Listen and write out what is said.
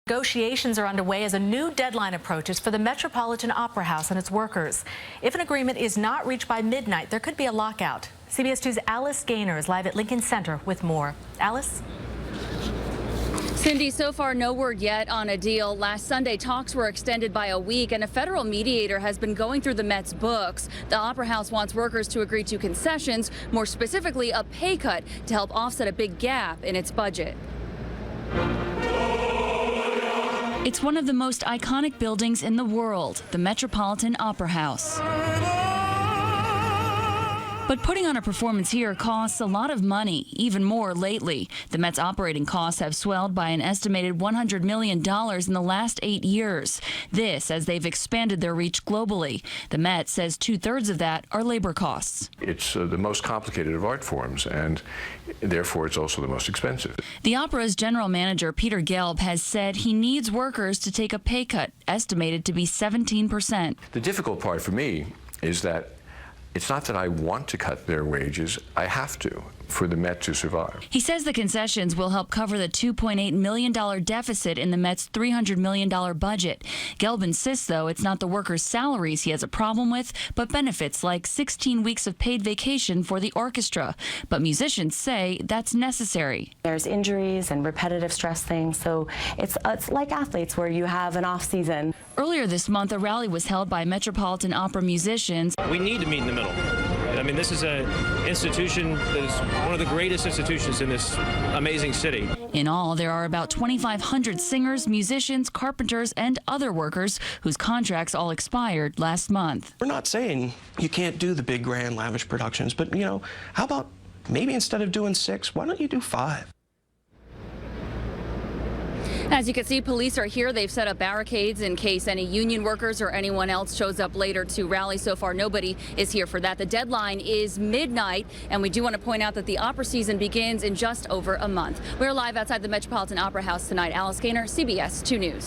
Negotiations are underway as a new deadline approaches for the Metropolitan Opera House and its workers. If an agreement is not reached by midnight, there could be a lockout. CBS 2's Alice Gaynor is live at Lincoln Center with more. Alice? Cindy, so far no word yet on a deal. Last Sunday, talks were extended by a week, and a federal mediator has been going through the Met's books. The Opera House wants workers to agree to concessions, more specifically a pay cut, to help offset a big gap in its budget. It's one of the most iconic buildings in the world, the Metropolitan Opera House. But putting on a performance here costs a lot of money, even more lately. The Met's operating costs have swelled by an estimated $100 million in the last 8 years. This as they've expanded their reach globally. The Met says 2/3 of that are labor costs. It's the most complicated of art forms, and therefore it's also the most expensive. The opera's general manager, Peter Gelb, has said he needs workers to take a pay cut, estimated to be 17%. The difficult part for me is that it's not that I want to cut their wages, I have to, for the Met to survive. He says the concessions will help cover the $2.8 million deficit in the Met's $300 million budget. Gelb insists, though, it's not the workers' salaries he has a problem with, but benefits like 16 weeks of paid vacation for the orchestra. But musicians say that's necessary. There's injuries and repetitive stress things, so it's like athletes where you have an off season. Earlier this month, a rally was held by Metropolitan Opera musicians. We need to meet in the middle. I mean, this is an institution that is one of the greatest institutions in this amazing city. In all, there are about 2,500 singers, musicians, carpenters, and other workers whose contracts all expired last month. We're not saying you can't do the big, grand, lavish productions, but, you know, how about maybe instead of doing 6, why don't you do 5? As you can see, police are here. They've set up barricades in case any union workers or anyone else shows up later to rally. So far, nobody is here for that. The deadline is midnight, and we do want to point out that the opera season begins in just over a month. We're live outside the Metropolitan Opera House tonight. Alice Gaynor, CBS 2 News.